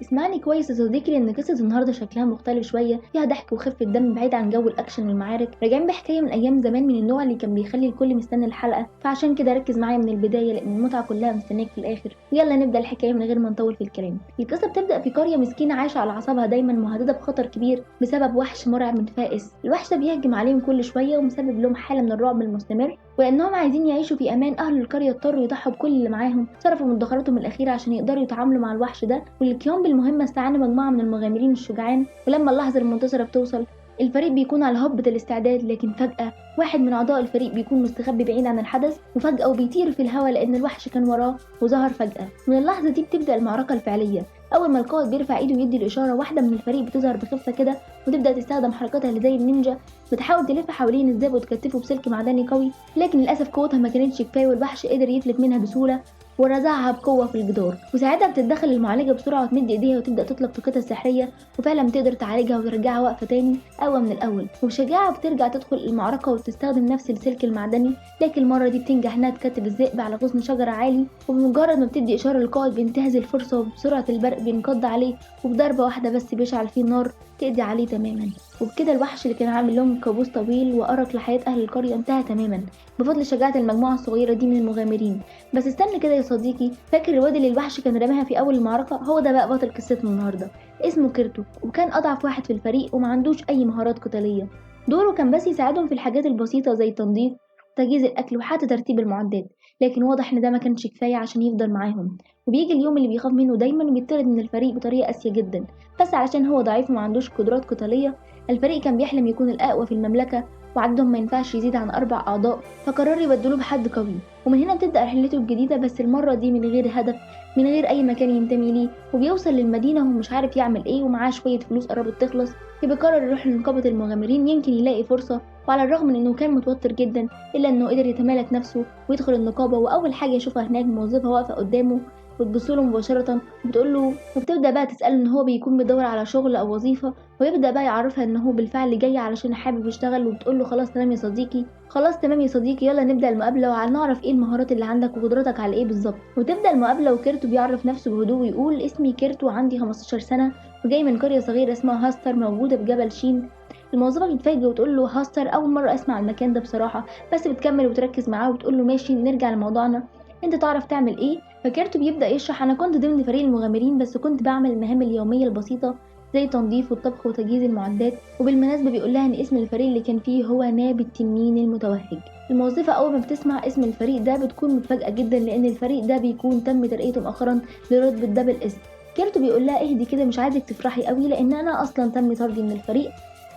اسمعني كويس يا صديقي، لان قصه النهارده شكلها مختلف شويه، فيها ضحك وخفه دم بعيد عن جو الاكشن والمعارك. راجعين بحكايه من ايام زمان، من النوع اللي كان بيخلي الكل مستني الحلقه، فعشان كده ركز معايا من البدايه لان المتعه كلها مستنيك في الاخر. ويلا نبدا الحكايه من غير ما نطول في الكلام. القصه بتبدا في قريه مسكينه عايشه على اعصابها، دايما مهدده بخطر كبير بسبب وحش مرعب متفائس. الوحش ده بيهجم عليهم كل شويه ومسبب لهم حاله من الرعب المستمر، وانهم عايزين يعيشوا في امان. اهل القريه اضطروا يضحوا بكل اللي معاهم، صرفوا مدخراتهم الاخيره عشان يقدروا يتعاملوا مع الوحش ده. والقيام بالمهمه استعانوا مجموعه من المغامرين الشجعان. ولما اللحظه المنتصره بتوصل، الفريق بيكون على هبة الاستعداد، لكن فجأة واحد من أعضاء الفريق بيكون مستخبي بعيد عن الحدث، وفجأة وبيطير في الهواء لأن الوحش كان وراه وظهر فجأة. من اللحظة دي بتبدأ المعركة الفعلية. أول ما القائد بيرفع إيده ويدي الإشارة، واحدة من الفريق بتظهر بخفة كده وتبدأ تستخدم حركاتها اللي زي النينجا، بتحاول تلف حوالين الذئب وتكتفه بسلك معدني قوي. لكن للأسف قوتها ما كانتش كفاية، والوحش قدر يفلت منها بسهولة ورزعها بقوة في الجدار. وساعتها بتتدخل المعالجة بسرعة وتمد ايديها وتبدأ تطلق طاقتها السحرية، وفعلا بتقدر تعالجها وترجعها واقفة تاني أقوى من الأول. وبشجاعة بترجع تدخل المعركة وتستخدم نفس السلك المعدني، لكن المرة دي بتنجح إنها تكتب الذئب على غصن شجرة عالي. وبمجرد ما بتدي إشارة للقائد بينتهز الفرصة، وبسرعة البرق بينقض عليه، وبضربة واحدة بس بيشعل فيه نار تقضي عليه تماما. وبكده الوحش اللي كان عامل لهم كابوس طويل وأرق لحياة أهل القرية انتهى تماما بفضل شجاعة المجموعة الصغيرة دي من المغامرين. بس استنى كده يا صديقي، فاكر الواد اللي الوحش كان رماها في أول المعركة؟ هو ده بقى بطل قصتنا النهاردة. اسمه كيرتو، وكان أضعف واحد في الفريق وما عندوش أي مهارات قتالية. دوره كان بس يساعدهم في الحاجات البسيطة زي التنظيف وتجهيز الأكل وحتى ترتيب المعدات. لكن واضح إن ده ما كانش كفاية عشان يفضل معاهم. وبيجي اليوم اللي بيخاف منه دايما وبيطرد من الفريق بطريقة قاسية جدا، بس علشان هو ضعيف وما عندوش قدرات قتالية. الفريق كان بيحلم يكون الأقوى في المملكة، وعددهم ما ينفعش يزيد عن 4 أعضاء، فقرروا يبدلوه بحد قوي. ومن هنا بتبدأ رحلته الجديدة، بس المرة دي من غير هدف، من غير أي مكان ينتمي ليه. وبيوصل للمدينة وهو مش عارف يعمل إيه، ومعاه شوية فلوس قربت تخلص، فبيقرر يروح لنقابة المغامرين يمكن يلاقي فرصة. وعلى الرغم من إنه كان متوتر جدا، إلا إنه قدر يتمالك نفسه ويدخل النقابة. وأول حاجة يشوفها هناك موظفة واقفة قدامه وتبصله مباشرة وبتقوله، وبتبدأ بقى تسأله إن هو بيكون بيدور على شغل أو وظيفة، ويبدأ بقى يعرفها إن هو بالفعل جاي علشان حابب يشتغل. وبتقوله خلاص تمام يا صديقي، خلاص تمام يا صديقي، يلا نبدأ المقابلة وهنعرف إيه المهارات اللي عندك وقدراتك على إيه بالظبط. وتبدأ المقابلة وكيرتو بيعرف نفسه بهدوء ويقول، اسمي كيرتو، عندي 15 سنة، وجاي من قرية صغيرة اسمها هاستر موجودة في جبل شين. الموظفة بتتفاجئ وتقول له، هاستر أول مرة أسمع المكان ده بصراحة، بس بتكمل وتركز معاه وتقول له ماشي نرجع لموضوعنا، أنت تعرف تعمل إيه؟ فكيرتو بيبدأ يشرح، أنا كنت ضمن فريق المغامرين بس كنت بعمل المهام اليومية البسيطة زي تنظيف والطبخ وتجهيز المعدات. وبالمناسبة بيقول لها إن اسم الفريق اللي كان فيه هو ناب التنين المتوهج. الموظفة أول ما بتسمع اسم الفريق ده بتكون متفاجئة جدا، لأن الفريق ده بيكون تم ترقيته مؤخرا لرتبة دبل اس. كيرتو بيقول لها اهدي كده، مش عايزك تفرحي قوي لأن أنا أصلا تم طردي من الفريق.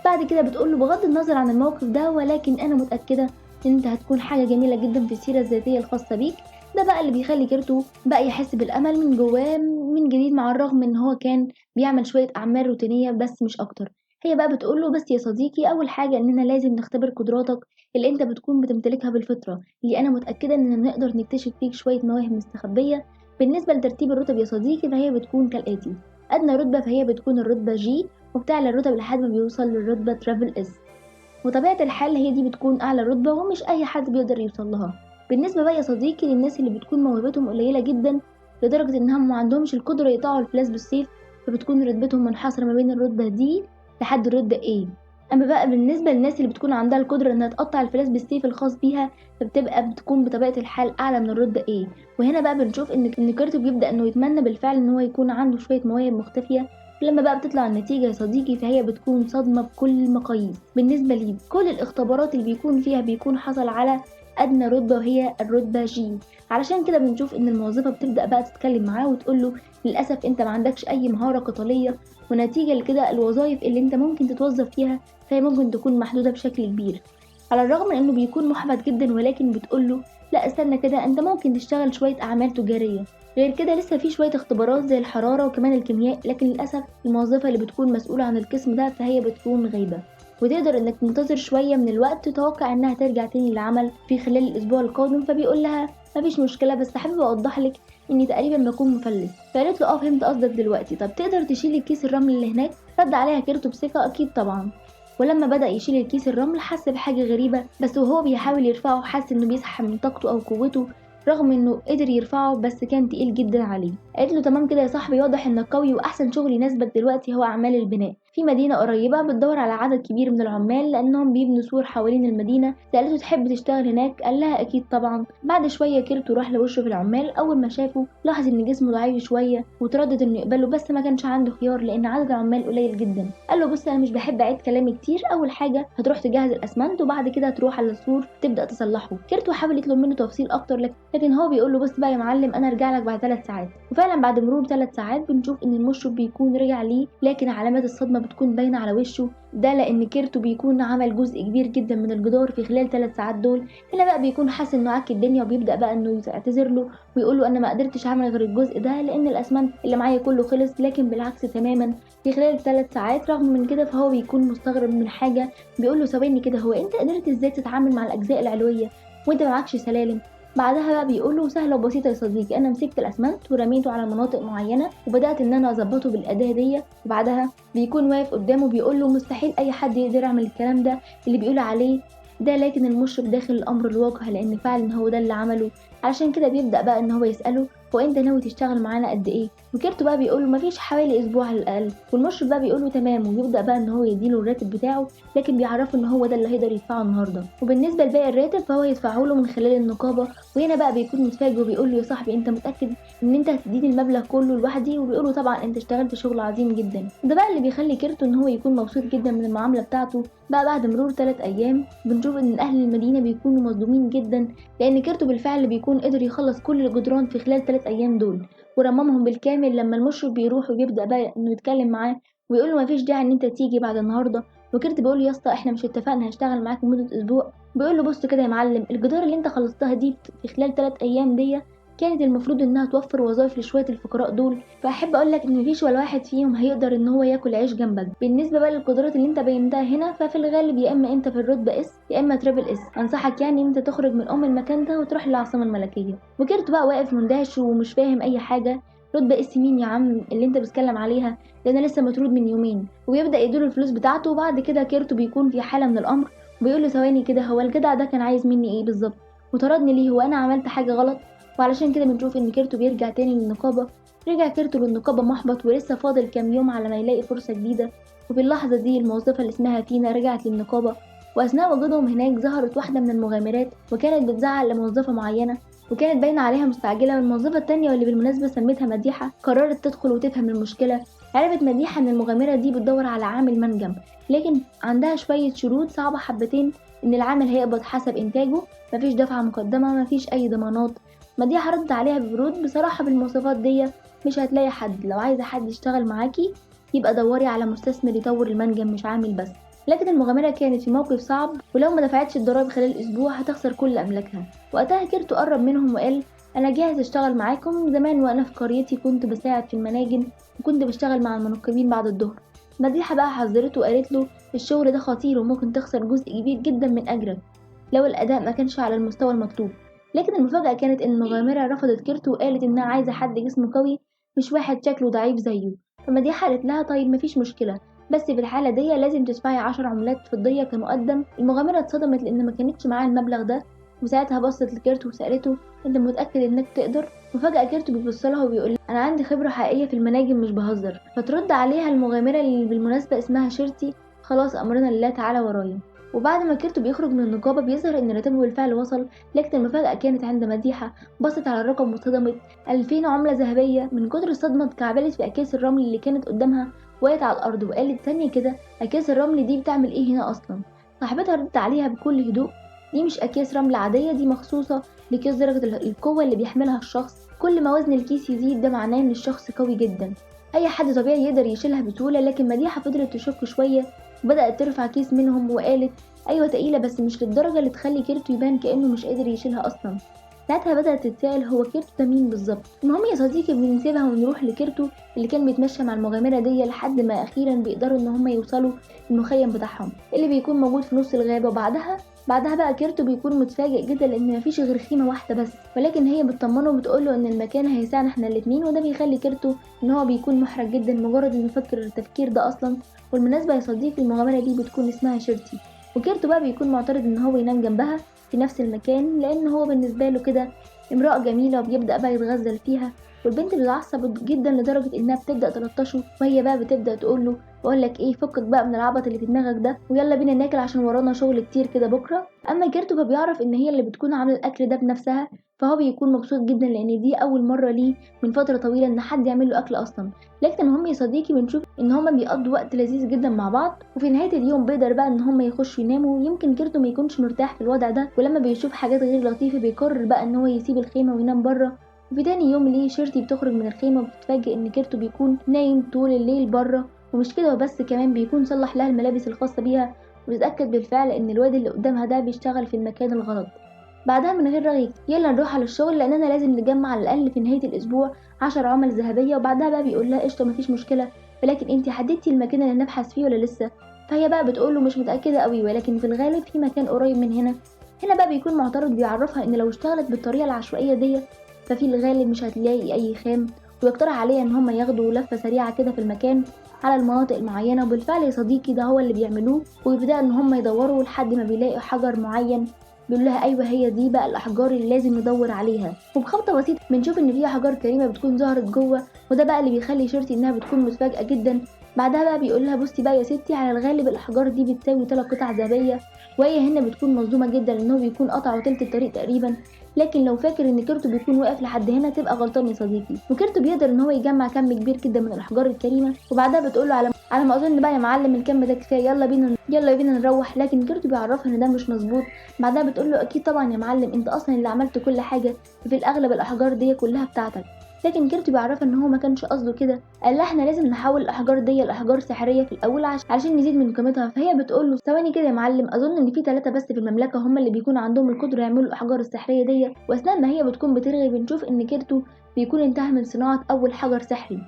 بعد كده بتقول له، بغض النظر عن الموقف ده ولكن أنا متأكدة إن أنت هتكون حاجة جميلة جدا في السيرة الذاتية الخاصة بيك. ده بقى اللي بيخلي كيرتو بقى يحس بالأمل من جواه من جديد، مع الرغم إن هو كان بيعمل شوية أعمال روتينية بس مش أكتر. هي بقى بتقوله، بس يا صديقي أول حاجة إننا لازم نختبر قدراتك اللي أنت بتكون بتمتلكها بالفطرة، اللي أنا متأكدة إننا نقدر نكتشف فيك شوية مواهب مستخبية. بالنسبة لترتيب الرتب يا صديقي فهي بتكون كالآتي: أدنى رتبة فهي بتكون الرتبة جي، وبتعلى الرتب لحد ما بيوصل للرتبة ترافل اس. وطبيعة الحال هي دي بتكون أعلى رتبة ومش أي حد بيقدر يوصل لها. بالنسبة بقى يا صديقي للناس اللي بتكون موهبتهم قليلة جدا لدرجة إنهم ما عندهمش القدرة يقطعوا الفلاس بالسيف، فبتكون رتبتهم منحصرة ما بين الرتبة دي لحد الرتبة A. أما بقى بالنسبة للناس اللي بتكون عندها القدرة إنها تقطع الفلاس بالسيف الخاص بيها، بتكون بطبيعة الحال أعلى من الرتبة A. وهنا بقى بنشوف إن كيرتو بيبدأ إنه يتمنى بالفعل إن هو يكون عنده شوية مواهب مختفية. لما بقى بتطلع النتيجة يا صديقي فهي بتكون صدمة بكل المقاييس. بالنسبة لي كل الاختبارات اللي بيكون فيها بيكون حصل على أدنى رتبة وهي الرتبة جي. علشان كده بنشوف إن الموظفة بتبدأ بقى تتكلم معاه وتقوله، للأسف أنت ما عندكش أي مهارة قتالية، ونتيجة لكده الوظائف اللي أنت ممكن تتوظف فيها فهي ممكن تكون محدودة بشكل كبير. على الرغم من إنه بيكون محبط جدا، ولكن بتقوله لا استنى كده، أنت ممكن تشتغل شوية أعمال تجارية. غير كده لسه في شوية اختبارات زي الحرارة وكمان الكيمياء، لكن للأسف الموظفة اللي بتكون مسؤولة عن القسم ده فهي بتكون غايبة، وتقدر انك تنتظر شوية من الوقت تتوقع انها ترجع تاني للعمل في خلال الاسبوع القادم. فبيقول لها مفيش مشكلة، بس حابب اوضح لك اني تقريبا بكون مفلس. فقالت له فهمت قصدك دلوقتي، طب تقدر تشيل الكيس الرمل اللي هناك؟ رد عليها كيرتو بثقة، اكيد طبعا. ولما بدأ يشيل الكيس الرمل حس بحاجة غريبة، بس وهو بيحاول يرفعه حس انه بيسحب من طاقته او قوته، رغم انه قدر يرفعه بس كان تقيل جدا عليه. قالت له تمام كده يا صاحبي، واضح انك قوي واحسن شغل يناسبك دلوقتي هو اعمال البناء في مدينة قريبة بتدور على عدد كبير من العمال لانهم بيبنوا سور حوالين المدينة. سألته تحب تشتغل هناك؟ قال لها اكيد طبعا. بعد شوية كيرتو راح لوشه في العمال، اول ما شافه لاحظ ان جسمه ضعيف شوية وتردد انه يقبله، بس ما كانش عنده خيار لان عدد العمال قليل جدا. قال له بص انا مش بحب اعيد كلامي كتير، اول حاجة هتروح تجهز الاسمنت وبعد كده هتروح على السور تبدأ تصلحه. كيرتو حاول يطلب منه تفاصيل اكتر لكن هو بيقول له بص بقى يا معلم انا ارجع لك بعد 3 ساعات. وفعلا بعد مرور 3 ساعات بنشوف ان المشرف بيكون رجع ليه، لكن علامات الصدمه بتكون باينه على وشه، ده لان كيرتو بيكون عمل جزء كبير جدا من الجدار في خلال 3 ساعات دول. هنا بقى بيكون حاسس انه عك الدنيا وبيبدا بقى انه يعتذر له ويقول له انا ما قدرتش اعمل غير الجزء ده لان الاسمنت اللي معايا كله خلص، لكن بالعكس تماما في خلال 3 ساعات. رغم من كده فهو بيكون مستغرب من حاجه، بيقول له ثواني كده، هو انت قدرت ازاي تتعامل مع الاجزاء العلويه وانت معكش سلالم؟ بعدها بقى بيقول له سهله وبسيطه يا صديقي، انا مسكت الاسمنت ورميته على مناطق معينه وبدات ان انا اظبطه بالاداه دي. وبعدها بيكون واقف قدامه بيقول له مستحيل اي حد يقدر يعمل الكلام ده اللي بيقول عليه ده، لكن المشرف داخل الامر الواقع لان فعلا هو ده اللي عمله. علشان كده بيبدا بقى ان هو يساله هو انت ناوي تشتغل معانا قد ايه؟ وكيرتو بقى بيقول له مفيش، حوالي اسبوع على الاقل. والمشرف بقى بيقول له تمام، ويبدا بقى ان هو يديله الراتب بتاعه، لكن بيعرفه ان هو ده اللي هيقدر يدفعه النهارده. وبالنسبه لباقي الراتب فهو يدفعه له من خلال النقابه. وهنا بقى بيكون متفاجئ وبيقول له يا صاحبي انت متاكد ان انت هتديني المبلغ كله لوحدي؟ وبيقول له طبعا انت اشتغلت شغل عظيم جدا. ده بقى اللي بيخلي كيرتو ان هو يكون مبسوط جدا من المعامله بتاعته. بقى بعد مرور 3 ايام بنشوف ان اهل المدينه بيكونوا مصدومين جدا لان كيرتو بالفعل بيكون قدر يخلص كل الجدران في خلال 3 ايام دول ورممهم بالكامل. لما المشرف بيروح وبيبدا بقى انه يتكلم معاه ويقول له مفيش داعي ان انت تيجي بعد النهارده. وكيرت بيقول له يا اسطى احنا مش اتفقنا هشتغل معاك لمده اسبوع؟ بيقول له بص كده يا معلم، الجدار اللي انت خلصتها دي في خلال 3 ايام دي كانت المفروض انها توفر وظائف لشويه الفقراء دول، فاحب اقول لك ان مفيش ولا واحد فيهم هيقدر ان هو ياكل عيش جنبك. بالنسبه بقى للقدرات اللي انت بينتها هنا ففي الغالب يا اما انت في الرتبه اس يا اما ترابل اس، انصحك يعني ان انت تخرج من المكان ده وتروح للعاصمه الملكيه. وكيرت بقى واقف مندهش ومش فاهم اي حاجه. رتبه اس مين يا عم اللي انت بتتكلم عليها؟ ده انا لسه مطرود من يومين. وبيبدا يديله الفلوس بتاعته. وبعد كده كيرتو بيكون في حاله من الامر وبيقول له ثواني كده، هو الجدع ده كان عايز مني ايه بالظبط وطردني ليه؟ هو انا عملت حاجه غلط؟ وعلشان كده بنشوف ان كيرتو بيرجع تاني للنقابه. رجع كيرتو للنقابه محبط ولسه فاضل كام يوم على ما يلاقي فرصه جديده. وفي اللحظه دي الموظفه اللي اسمها فينا رجعت للنقابه، واثناء وجودهم هناك ظهرت واحده من المغامرات وكانت بتزعق لموظفه معينه وكانت باينه عليها مستعجله. والموظفه التانية واللي بالمناسبه سميتها مديحه قررت تدخل وتفهم المشكله. عرفت مديحه ان المغامره دي بتدور على عامل منجم، لكن عندها شويه شروط صعبه حبتين، ان العامل هيقبض حسب انتاجه، مفيش دفعه مقدمه، مفيش اي ضمانات. مديحه ردت عليها ببرود بصراحه بالمواصفات دي مش هتلاقي حد، لو عايزه حد يشتغل معاكي يبقى دوري على مستثمر يطور المنجم مش عامل بس. لكن المغامرة كانت في موقف صعب ولو ما دفعتش الضرايب خلال اسبوع هتخسر كل املاكها. وقتها كيرتو قرب منهم وقال انا جاهز اشتغل معاكم. زمان وانا في قريتي كنت بساعد في المناجم وكنت بشتغل مع المنقبين بعد الظهر. مديحة بقى حذرته وقالت له الشغل ده خطير وممكن تخسر جزء كبير جدا من اجرك لو الاداء ما كانش على المستوى المطلوب. لكن المفاجأة كانت ان المغامرة رفضت كيرتو وقالت انها عايزة حد جسمه قوي مش واحد شكله ضعيف زيه. فمديحة قالت لها طيب مفيش مشكلة، بس في الحالة دي لازم تدفعي 10 عملات فضية كمقدم. المغامرة اتصدمت لأن ما كانتش معاها المبلغ ده، وساعتها بصت لكيرتو وسألته انت متأكد انك تقدر؟ وفجأة كيرتو بيبصلها وبيقول انا عندي خبرة حقيقية في المناجم مش بهزر. فترد عليها المغامرة اللي بالمناسبة اسمها شيرتي خلاص امرنا لله تعالى ورايا. وبعد ما كيرتو بيخرج من النقابة بيظهر ان راتبه بالفعل وصل، لكن المفاجأة كانت عند مديحة. بصت على الرقم واتصدمت، 2000 عملة ذهبية. من كتر الصدمة اتكعبلت في أكياس الرمل اللي كانت قدامها وقعت على الأرض وقالت ثانية كده، أكياس الرمل دي بتعمل إيه هنا أصلا؟ صاحبتها ردت عليها بكل هدوء دي مش أكياس رمل عادية، دي مخصوصة لقياس درجة القوة اللي بيحملها الشخص. كل ما وزن الكيس يزيد ده معناه إن الشخص قوي جدا، أي حد طبيعي يقدر يشيلها بسهولة. لكن مديحة فضلت تشك شوية وبدأت ترفع كيس منهم وقالت أيوة تقيلة بس مش للدرجة اللي تخلي كيرتو يبان كأنه مش قادر يشيلها أصلا. ساعتها بدأت تتساءل هو كيرتو ده مين بالظبط. المهم يا صديقي بنسيبها ونروح لكيرتو اللي كان بيتمشى مع المغامرة دي لحد ما أخيرا بيقدروا إن هم يوصلوا المخيم بتاعهم اللي بيكون موجود في نص الغابة. وبعدها بقى كيرتو بيكون متفاجئ جدا لان مفيش غير خيمه واحده بس، ولكن هي بتطمنه وبتقوله ان المكان هيساعدنا احنا الاتنين. وده بيخلي كيرتو ان هو بيكون محرج جدا مجرد انه يفكر التفكير ده اصلا. والمناسبه يا صديقي المغامره دي بتكون اسمها شيرتي، وكيرتو بقى بيكون معترض ان هو ينام جنبها في نفس المكان لان هو بالنسبه له كده امرأة جميلة وبيبدأ بقى يتغزل فيها، والبنت بتتعصب جدا لدرجة انها بتبدأ تلطشه، وهي بقى بتبدأ تقوله بقول لك ايه، فكك بقى من العبط اللي في دماغك ده ويلا بينا ناكل عشان ورانا شغل كتير كده بكره. اما كيرتو فبيعرف ان هي اللي بتكون عامله الاكل ده بنفسها، فهو بيكون مبسوط جدا لان دي اول مره ليه من فتره طويله ان حد يعمل له اكل اصلا. لكن هم يا صديقي بنشوف ان هما بيقضوا وقت لذيذ جدا مع بعض، وفي نهايه اليوم بيقدر بقى ان هما يخشوا يناموا. يمكن كيرتو ما يكونش مرتاح في الوضع ده، ولما بيشوف حاجات غير لطيفه بيقرر بقى ان هو يسيب الخيمه وينام بره. وفي تاني يوم ليه شيرتي بتخرج من الخيمه وبتتفاجئ ان كيرتو بيكون نايم طول الليل بره، ومش كده وبس كمان بيكون صلح لها الملابس الخاصه بيها، وبتتاكد بالفعل ان الواد اللي قدامها ده بيشتغل في المكان الغلط. بعدها من غير رغي يلا نروح على الشغل لاننا لازم نجمع على الاقل في نهايه الاسبوع 10 عمل ذهبيه. وبعدها بقى بيقول لها قشطه مفيش مشكله، ولكن انت حددتي المكان اللي نبحث فيه ولا لسه؟ فهي بقى بتقول له مش متاكده قوي ولكن في الغالب في مكان قريب من هنا. هنا بقى بيكون معترض، بيعرفها ان لو اشتغلت بالطريقه العشوائيه دي ففي الغالب مش هتلاقي اي خام، ويقترح عليها ان هم ياخدوا لفه سريعه كده في المكان على المناطق المعينه. وبالفعل يا صديقي ده هو اللي بيعملوه، ويبدأ ان هم يدوروا لحد ما بيلاقوا حجر معين. بيقول لها ايوه هي دي بقى الاحجار اللي لازم ندور عليها. وبخبطه بسيطه بنشوف ان في احجار كريمه بتكون ظهرت جوه، وده بقى اللي بيخلي شيرتي انها بتكون متفاجئه جدا. بعدها بقى بيقول لها بصي بقى يا ستي، على الغالب الاحجار دي بتساوي 3 قطع ذهبيه، وهي هنا بتكون مصدومه جدا لانه بيكون قطعوا تلت الطريق تقريبا. لكن لو فاكر ان كيرتو بيكون واقف لحد هنا تبقى غلطان يا صديقي. وكيرتو بيقدر ان هو يجمع كم كبير جدا من الاحجار الكريمه، وبعدها بتقول له على ما اظن بقى يا معلم الكم ده كفايه، يلا بينا نروح. لكن كيرتو بيعرفها ان ده مش مظبوط. بعدها بتقول له اكيد طبعا يا معلم انت اصلا اللي عملت كل حاجه، في الاغلب الاحجار دي كلها بتاعتك. لكن كيرتو بيعرفها ان هو ما كانش قصده كده، قال لها احنا لازم نحول الاحجار دي لاحجار سحريه في الاول عشان نزيد من قيمتها. فهي بتقول له ثواني كده يا معلم، اظن ان في 3 بس في المملكه هم اللي بيكون عندهم القدره يعملوا الاحجار السحريه دي. واثناء ما هي بتكون بترغي بنشوف ان كيرتو بيكون انتهى من صناعه اول حجر سحري.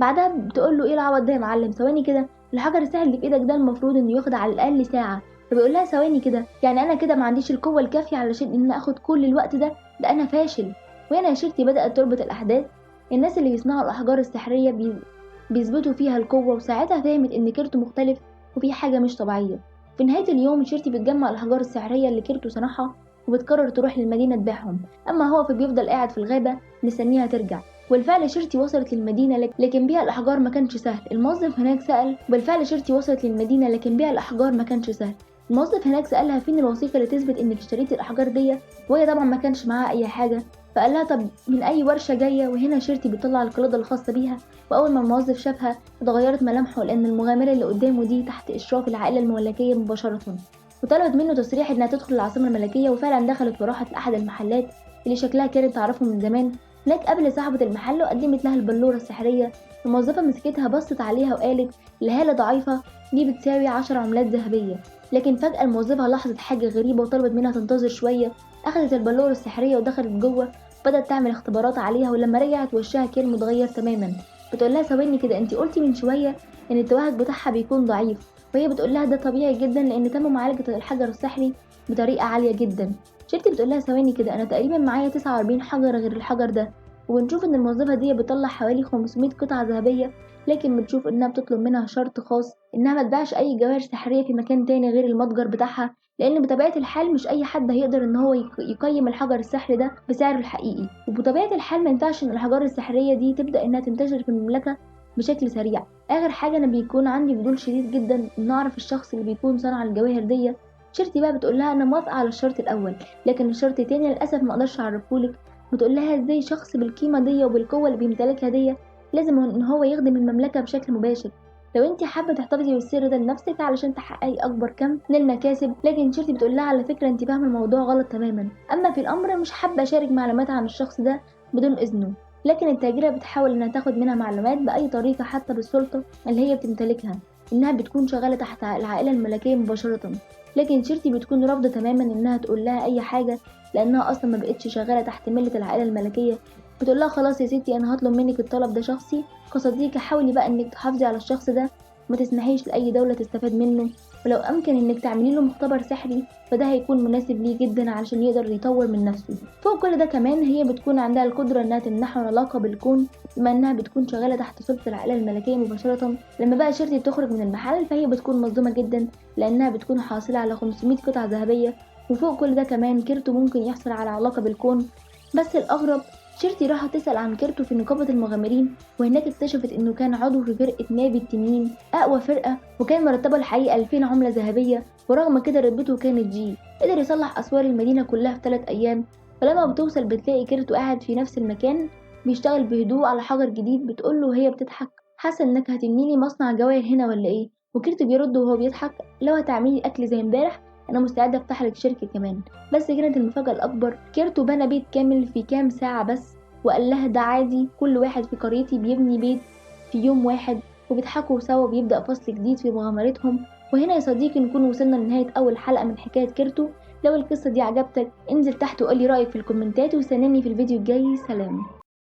بعدها بتقول له ايه العوض ده يا معلم، ثواني كده، الحجر السحري اللي في ايدك ده المفروض انه ياخد على الاقل ساعه. فبيقول لها ثواني كده، يعني انا كده ما عنديش القوه الكافيه علشان ان اخد كل الوقت ده انا فاشل. وهنا شيرتي بدات تربط الاحداث، الناس اللي بيصنعوا الاحجار السحريه بيثبتوا فيها القوه، وساعتها فهمت ان كيرتو مختلف وفي حاجه مش طبيعيه. في نهايه اليوم شيرتي بتجمع الاحجار السحريه اللي كيرتو صنعها وبتقرر تروح للمدينه تبيعهم، اما هو فبيفضل قاعد في الغابه مستنيها ترجع. والفعل شيرتي وصلت للمدينة لكن بيع الأحجار ما كانش سهل. الموظف هناك سأل بالفعل شيرتي وصلت للمدينة لكن بيع الأحجار ما كانش سهل. الموظف هناك سألها فين الوثيقة اللي تثبت إنك اشتريتي الأحجار دي، وهي طبعا ما كانش معاها أي حاجة. فقال لها طب من أي ورشة جاية؟ وهنا شيرتي بتطلع القلادة الخاصة بيها، وأول ما الموظف شافها اتغيرت ملامحه لأن المغامرة اللي قدامه دي تحت إشراف العائلة الملكية مباشرة، وطلبت منه تصريح إنها تدخل العاصمة الملكية. وفعلا دخلت وراحت لأحد المحلات اللي شكلها كانت تعرفه من زمان. هناك قابلت صاحبة المحل وقدمت لها البلورة السحرية. الموظفة مسكتها بصت عليها وقالت الهالة ضعيفة، دي بتساوي 10 عملات ذهبية. لكن فجأة الموظفة لاحظت حاجة غريبة وطلبت منها تنتظر شوية. أخذت البلورة السحرية ودخلت جوه وبدأت تعمل اختبارات عليها، ولما رجعت وشها كان متغير تماما. بتقول لها ثواني كده، انتي قلتي من شوية ان التوهج بتاعها بيكون ضعيف. وهي بتقول لها ده طبيعي جدا لان تم معالجة الحجر السحري بطريقة عالية جدا. شيرتي بتقول لها ثواني كده، انا تقريبا معايا 49 حجر غير الحجر ده. وبنشوف ان الموظفة دي بتطلع حوالي 500 قطعة ذهبية، لكن بنشوف انها بتطلب منها شرط خاص انها ما تبيعش اي جواهر سحرية في مكان تاني غير المتجر بتاعها، لان بطبيعة الحال مش اي حد هيقدر ان هو يقيم الحجر السحري ده بسعره الحقيقي. وبطبيعة الحال ما ينفعش ان الاحجار السحرية دي تبدأ انها تنتشر في المملكة بشكل سريع. اخر حاجة انا بيكون عندي فضول شديد جدا ان اعرف الشخص اللي بيكون صنع الجواهر دي. شيرتي بقى بتقول لها انا موافقة على الشرط الاول، لكن الشرط التاني للاسف ما اقدرش اعرفهولك. بتقول لها ازاي شخص بالقيمة دي وبالقوة اللي بيمتلكها دي لازم ان هو يخدم المملكة بشكل مباشر؟ لو انت حابة تحتفظي بالسر ده لنفسك علشان تحققي اكبر كم من المكاسب. لكن شيرتي بتقول لها على فكرة انت فاهمة الموضوع غلط تماما، اما في الامر مش حابة اشارك معلومات عن الشخص ده بدون اذنه. لكن التاجرة بتحاول انها تاخد منها معلومات باي طريقة حتى بالسلطة اللي هي بتمتلكها، انها بتكون شغالة تحت العائلة الملكية مباشرة. لكن شيرتي بتكون رافضة تماما انها تقول لها اي حاجة لانها اصلا ما بقتش شغالة تحت ملة العائلة الملكية. بتقول لها خلاص يا ستي انا هطلب منك الطلب ده شخصي كصديقة، حاولي بقى انك تحافظي على الشخص ده، ما تسمحيش لاي دولة تستفاد منه، ولو امكن انك تعملي له مختبر سحري فده هيكون مناسب ليه جدا علشان يقدر يطور من نفسه. فوق كل ده كمان هي بتكون عندها القدرة انها تمنحه علاقة بالكون بما انها بتكون شغالة تحت سلطة العائلة الملكية مباشرة. لما بقى شيرتي بتخرج من المحل فهي بتكون مصدومة جدا لانها بتكون حاصلة على 500 قطعة ذهبية. وفوق كل ده كمان كيرتو ممكن يحصل على علاقة بالكون بس الأغرب شيرتي راحت تسأل عن كيرتو في نقابة المغامرين، وهناك اكتشفت إنه كان عضو في فرقة نادي التنين، أقوى فرقة، وكان مرتبه الحقيقي 2000 عملة ذهبية، ورغم كده رتبته كانت جي. قدر يصلح أسوار المدينة كلها في 3 أيام. فلما بتوصل بتلاقي كيرتو قاعد في نفس المكان بيشتغل بهدوء على حجر جديد. بتقوله وهي بتضحك: حاسة إنك هتبنيلي مصنع جواهر هنا ولا إيه؟ وكيرتو بيرد وهو بيضحك: لو هتعملي أكل زي امبارح أنا مستعد أفتح لك شركة كمان. بس كانت المفاجأة الأكبر: كيرتو بنى بيت كامل في كام ساعة بس، وقال لها ده عادي، كل واحد في قريتي بيبني بيت في يوم واحد. وبيضحكوا سوا وبيبدأ فصل جديد في مغامرتهم. وهنا يا صديقي نكون وصلنا لنهاية أول حلقة من حكاية كيرتو. لو القصة دي عجبتك انزل تحت وقولي رأيك في الكومنتات، واستناني في الفيديو الجاي. سلام.